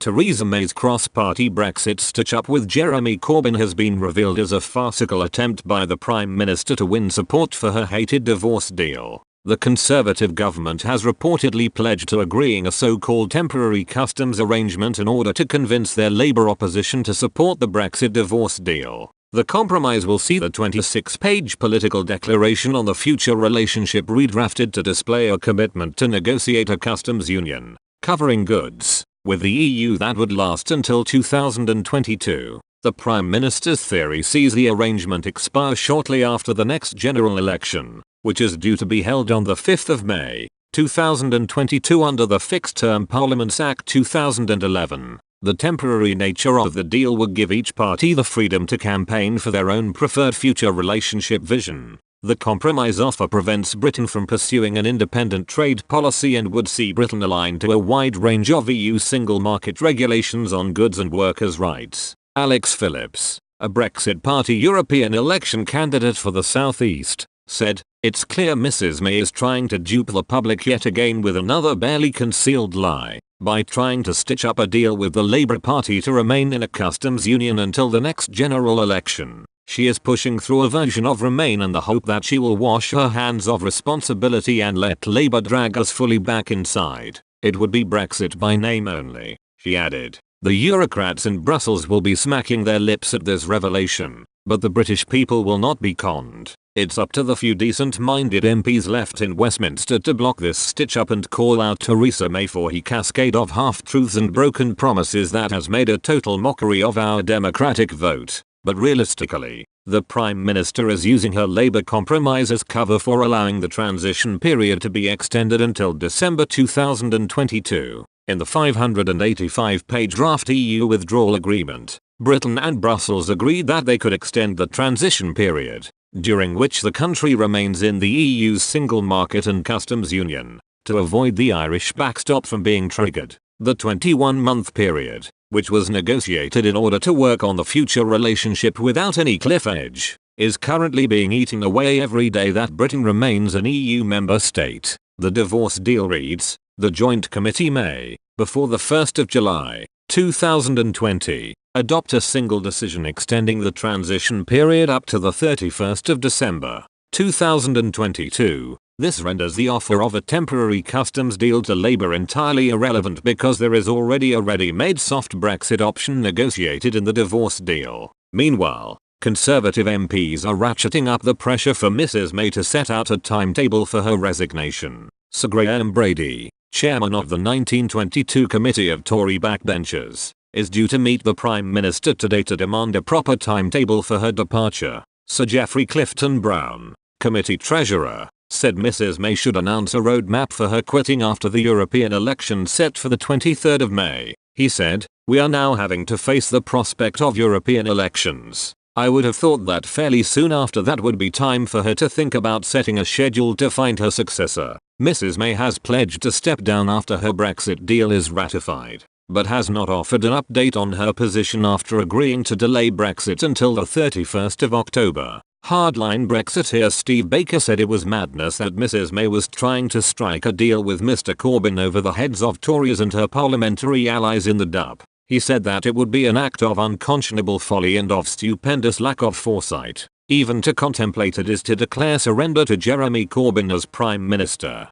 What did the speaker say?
Theresa May's cross-party Brexit stitch-up with Jeremy Corbyn has been revealed as a farcical attempt by the Prime Minister to win support for her hated divorce deal. The Conservative government has reportedly pledged to agreeing a so-called temporary customs arrangement in order to convince their Labour opposition to support the Brexit divorce deal. The compromise will see the 26-page political declaration on the future relationship redrafted to display a commitment to negotiate a customs union, covering goods, with the EU that would last until 2022. The Prime Minister's theory sees the arrangement expire shortly after the next general election, which is due to be held on the 5th of May, 2022 under the Fixed-Term Parliaments Act 2011. The temporary nature of the deal would give each party the freedom to campaign for their own preferred future relationship vision. The compromise offer prevents Britain from pursuing an independent trade policy and would see Britain aligned to a wide range of EU single market regulations on goods and workers' rights. Alex Phillips, a Brexit Party European election candidate for the South East, said, "It's clear Mrs May is trying to dupe the public yet again with another barely concealed lie, by trying to stitch up a deal with the Labour Party to remain in a customs union until the next general election. She is pushing through a version of Remain in the hope that she will wash her hands of responsibility and let Labour drag us fully back inside. It would be Brexit by name only," she added. The Eurocrats in Brussels will be smacking their lips at this revelation, but the British people will not be conned. It's up to the few decent-minded MPs left in Westminster to block this stitch-up and call out Theresa May for her cascade of half-truths and broken promises that has made a total mockery of our democratic vote. But realistically, the Prime Minister is using her Labour compromise as cover for allowing the transition period to be extended until December 2022. In the 585-page draft EU withdrawal agreement, Britain and Brussels agreed that they could extend the transition period, during which the country remains in the EU's single market and customs union, to avoid the Irish backstop from being triggered. The 21-month period, which was negotiated in order to work on the future relationship without any cliff edge, is currently being eaten away every day that Britain remains an EU member state. The divorce deal reads, the Joint Committee may, before the 1st of July, 2020, adopt a single decision extending the transition period up to the 31st of December, 2022. This renders the offer of a temporary customs deal to Labour entirely irrelevant because there is already a ready-made soft Brexit option negotiated in the divorce deal. Meanwhile, Conservative MPs are ratcheting up the pressure for Mrs May to set out a timetable for her resignation. Sir Graham Brady, chairman of the 1922 Committee of Tory backbenchers, is due to meet the Prime Minister today to demand a proper timetable for her departure. Sir Geoffrey Clifton Brown, committee treasurer, said Mrs May should announce a roadmap for her quitting after the European election set for the 23rd of May. He said, "We are now having to face the prospect of European elections. I would have thought that fairly soon after that would be time for her to think about setting a schedule to find her successor." Mrs May has pledged to step down after her Brexit deal is ratified, but has not offered an update on her position after agreeing to delay Brexit until the 31st of October. Hardline Brexiteer Steve Baker said it was madness that Mrs May was trying to strike a deal with Mr Corbyn over the heads of Tories and her parliamentary allies in the dupe. He said that it would be an act of unconscionable folly and of stupendous lack of foresight. Even to contemplate it is to declare surrender to Jeremy Corbyn as Prime Minister.